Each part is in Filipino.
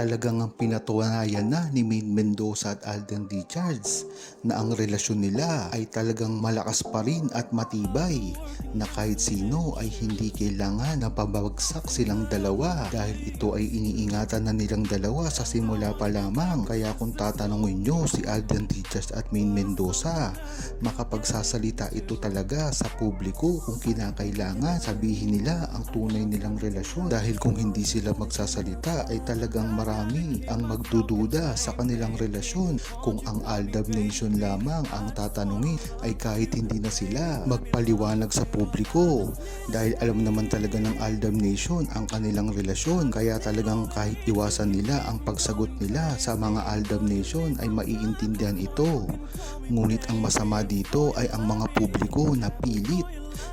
talagang ang pinatunayan na ni Maine Mendoza at Alden Richards na ang relasyon nila ay talagang malakas pa rin at matibay, na kahit sino ay hindi kailangan na pabagsak silang dalawa dahil ito ay iniingatan na nilang dalawa sa simula pa lamang. Kaya kung tatanungin nyo si Alden Richards at Maine Mendoza, makapagsasalita ito talaga sa publiko kung kinakailangan sabihin nila ang tunay nilang relasyon, dahil kung hindi sila magsasalita ay talagang marami ang magdududa sa kanilang relasyon. Kung ang Aldab Nation lamang ang tatanungin ay kahit hindi na sila magpaliwanag sa publiko, dahil alam naman talaga ng Aldab Nation ang kanilang relasyon. Kaya talagang kahit iwasan nila ang pagsagot nila sa mga Aldab Nation ay maiintindihan ito. Ngunit ang masama dito ay ang mga publiko na pilit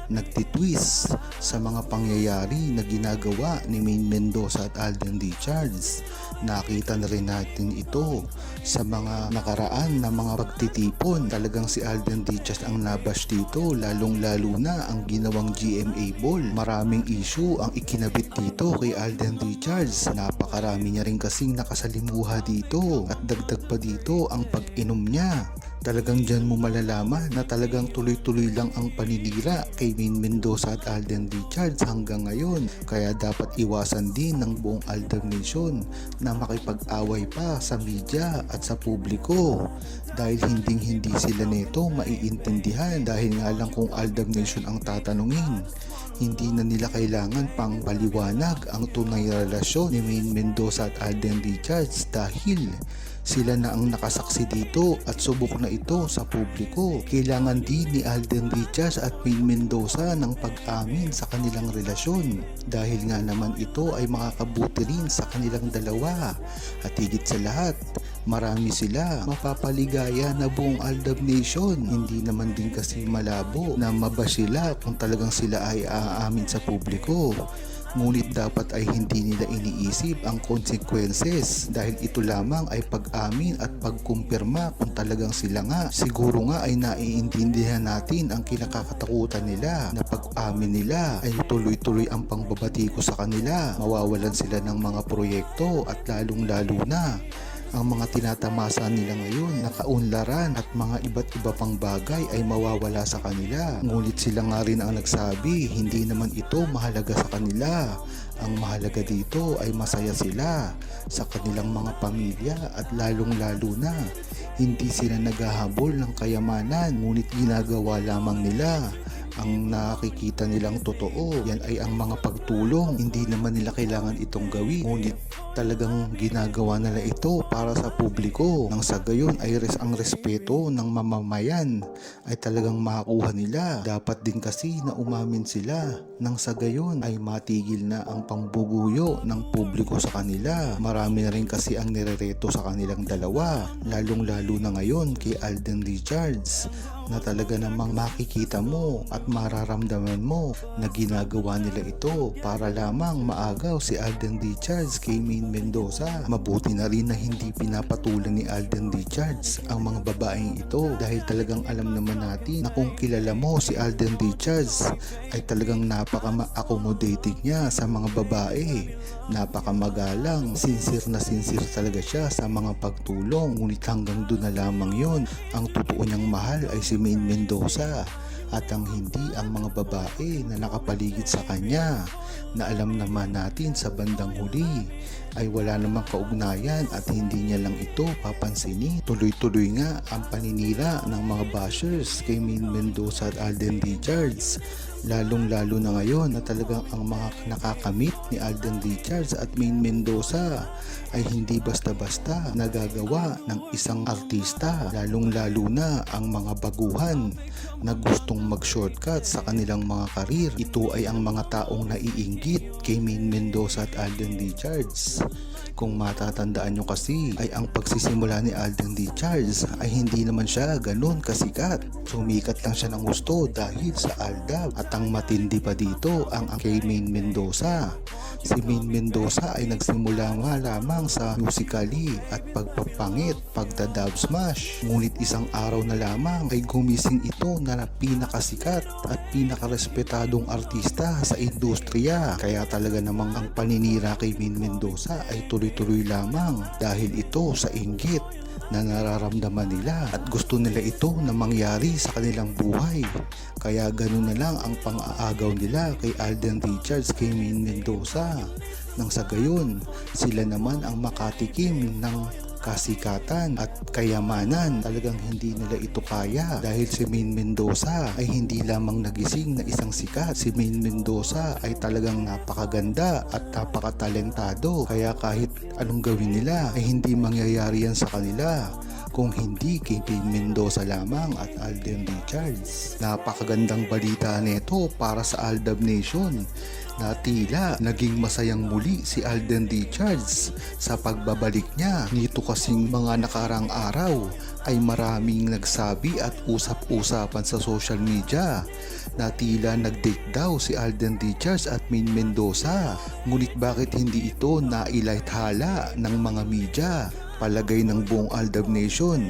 nagtitwist sa mga pangyayari na ginagawa ni Maine Mendoza at Alden Richards. Nakita na rin natin ito sa mga nakaraan na mga pagtitipon. Talagang si Alden Richards ang nabash dito, lalong lalo na ang ginawang GMA Ball. Maraming issue ang ikinabit dito kay Alden Richards. Napakarami niya rin kasing nakasalimuha dito, at dagdag pa dito ang pag-inom niya. Talagang dyan mo malalaman na talagang tuloy-tuloy lang ang paninira kay Maine Mendoza at Alden Richards hanggang ngayon. Kaya dapat iwasan din ng buong Aldab Nation na makipag-away pa sa media at sa publiko, dahil hindi sila nito maiintindihan. Dahil nga lang kung Aldab Nation ang tatanungin, hindi na nila kailangan pang paliwanag ang tunay na relasyon ni Maine Mendoza at Alden Richards, dahil sila na ang nakasaksi dito at subok na ito sa publiko. Kailangan din ni Alden Richards at Maine Mendoza ng pag-amin sa kanilang relasyon, dahil nga naman ito ay makakabuti rin sa kanilang dalawa. At higit sa lahat, marami sila mapapaligaya na buong Aldab Nation. Hindi naman din kasi malabo na mabash sila kung talagang sila ay aamin sa publiko. Ngunit dapat ay hindi nila iniisip ang consequences, dahil ito lamang ay pag-amin at pagkumpirma kung talagang sila nga. Siguro nga ay naiintindihan natin ang kinakatakutan nila na pag-amin nila ay tuloy-tuloy ang pangbabati ko sa kanila. Mawawalan sila ng mga proyekto, at lalong-lalo na ang mga tinatamasa nila ngayon na kaunlaran at mga iba't iba pang bagay ay mawawala sa kanila. Ngunit sila nga rin ang nagsabi, hindi naman ito mahalaga sa kanila. Ang mahalaga dito ay masaya sila sa kanilang mga pamilya, at lalong-lalo na hindi sila naghahabol ng kayamanan, ngunit ginagawa lamang nila ang nakikita nilang totoo. Yan ay ang mga pagtulong. Hindi naman nila kailangan itong gawin, ngunit talagang ginagawa nila ito para sa publiko. Nang sa gayon ay ang respeto ng mamamayan ay talagang makakuha nila. Dapat din kasi na umamin sila, nang sa gayon ay matigil na ang pambubuyo ng publiko sa kanila. Marami na rin kasi ang nirereto sa kanilang dalawa, lalong-lalo na ngayon kay Alden Richards, na talaga namang makikita mo at mararamdaman mo na ginagawa nila ito para lamang maagaw si Alden Richards kay Maine Mendoza. Mabuti na rin na hindi pinapatulan ni Alden Richards ang mga babaeng ito, dahil talagang alam naman natin na kung kilala mo si Alden Richards ay talagang napaka-accommodating niya sa mga babae, napakamagalang, sincere na sincere talaga siya sa mga pagtulong. Ngunit hanggang doon na lamang yun. Ang totoo niyang mahal ay si Maine Mendoza, at ang hindi ang mga babae na nakapaligid sa kanya, na alam naman natin sa bandang huli ay wala namang kaugnayan at hindi niya lang ito papansinin. Tuloy-tuloy nga ang paninira ng mga bashers kay Maine Mendoza at Alden Richards, lalong-lalo na ngayon na talagang ang mga nakakamit ni Alden Richards at Maine Mendoza ay hindi basta-basta nagagawa ng isang artista, lalong-lalo na ang mga baguhan na gustong mag-shortcut sa kanilang mga karir. Ito ay ang mga taong naiinggit kay Maine Mendoza at Alden Richards. Kung matatandaan nyo kasi ay ang pagsisimula ni Alden Richards ay hindi naman siya ganun kasikat. Sumikat lang siya ng gusto dahil sa Aldab, at ang matindi pa dito ang kay Maine Mendoza. Si Maine Mendoza ay nagsimula nga lamang sa musically at pagpapangit, pagda-dub smash. Ngunit isang araw na lamang ay gumising ito na pinakasikat at pinakarespetadong artista sa industriya. Kaya talaga namang ang paninira kay Maine Mendoza ay tuloy-tuloy lamang dahil ito sa inggit na nararamdaman nila at gusto nila ito na mangyari sa kanilang buhay. Kaya ganun na lang ang pang-aagaw nila kay Alden Richards kay Maine Mendoza. Nang sa gayon, sila naman ang makatikim ng kasikatan at kayamanan. Talagang hindi nila ito kaya dahil si Maine Mendoza ay hindi lamang nagising na isang sikat. Si Maine Mendoza ay talagang napakaganda at napakatalentado, kaya kahit anong gawin nila ay hindi mangyayari yan sa kanila kung hindi kay Maine Mendoza lamang at Alden Richards. Napakagandang balita nito para sa Aldab Nation na tila naging masayang muli si Alden Richards sa pagbabalik niya. Nito kasing mga nakarang araw ay maraming nagsabi at usap-usapan sa social media na tila nag-date daw si Alden Richards at Maine Mendoza. Ngunit bakit hindi ito nailathala ng mga media? Palagay ng buong Aldab Nation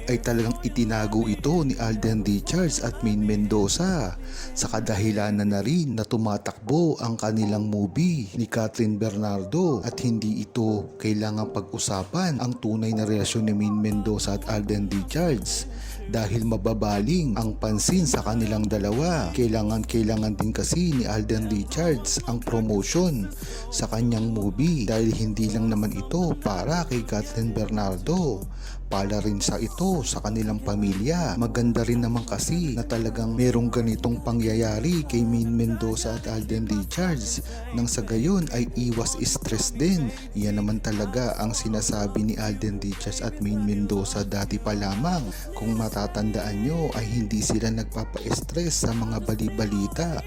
ay talagang itinago ito ni Alden Richards at Maine Mendoza sa kadahilanan na rin na tumatakbo ang kanilang movie ni Kathryn Bernardo at hindi ito kailangang pag-usapan ang tunay na relasyon ni Maine Mendoza at Alden Richards dahil mababaling ang pansin sa kanilang dalawa. Kailangan din kasi ni Alden Richards ang promotion sa kanyang movie dahil hindi lang naman ito para kay Kathryn Bernardo, pala rin sa ito sa kanilang pamilya. Maganda rin naman kasi na talagang merong ganitong pangyayari kay Maine Mendoza at Alden Richards nang sa gayon ay iwas stress din. Yan naman talaga ang sinasabi ni Alden Richards at Maine Mendoza dati pa lamang. Kung matatandaan nyo ay hindi sila nagpapa-stress sa mga bali-balita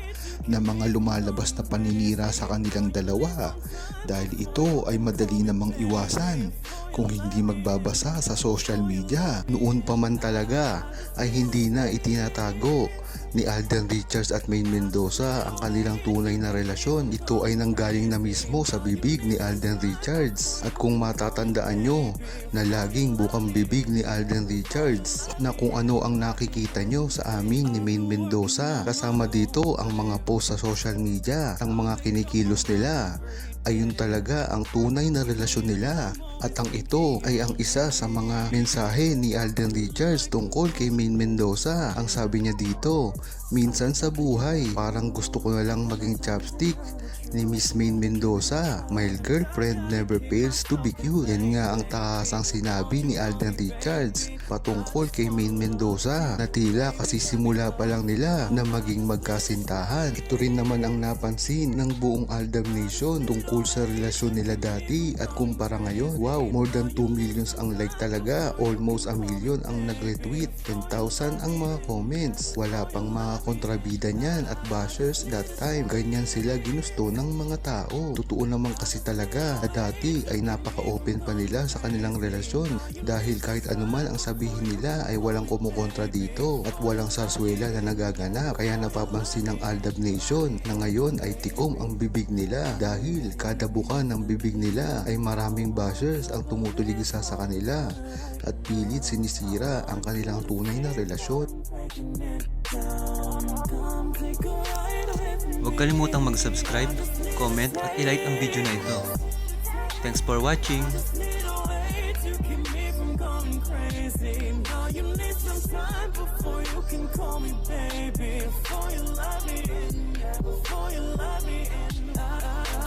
na mga lumalabas na paninira sa kanilang dalawa dahil ito ay madali namang iwasan kung hindi magbabasa sa social media. Noon pa man talaga ay hindi na itinatago ni Alden Richards at Maine Mendoza ang kanilang tunay na relasyon. Ito ay nanggaling na mismo sa bibig ni Alden Richards. At kung matatandaan nyo na laging bukang bibig ni Alden Richards na kung ano ang nakikita nyo sa amin ni Maine Mendoza, kasama dito ang mga post sa social media, ang mga kinikilos nila, ayun talaga ang tunay na relasyon nila. At ang ito ay ang isa sa mga mensahe ni Alden Richards tungkol kay Maine Mendoza. Ang sabi niya dito, minsan sa buhay parang gusto ko na lang maging chopstick ni Miss Maine Mendoza. My girlfriend never fails to be cute. Yan nga ang takasang sinabi ni Alden Richards patungkol kay Maine Mendoza na tila kasi simula pa lang nila na maging magkasintahan. Ito rin naman ang napansin ng buong Aldab Nation tungkol sa relasyon nila dati at kumpara ngayon. Wow, more than 2 millions ang like talaga, almost a million ang nag-retweet, 10,000 ang mga comments. Wala pang mga kontrabida niyan at bashers that time. Ganyan sila ginusto ng mga tao. Totoo naman kasi talaga na dati ay napaka-open pa nila sa kanilang relasyon dahil kahit anuman ang sabihin nila ay walang kumukontra dito at walang sarswela na nagaganap. Kaya napapansin ng Aldab Nation na ngayon ay tikom ang bibig nila dahil kada buka ng bibig nila ay maraming bashers ang tumutuligisa sa kanila at pilit sinisira ang kanilang tunay na relasyon. Huwag kalimutang mag-subscribe, comment at i-like ang video na ito. Thanks for watching! You need some time before you can call me baby.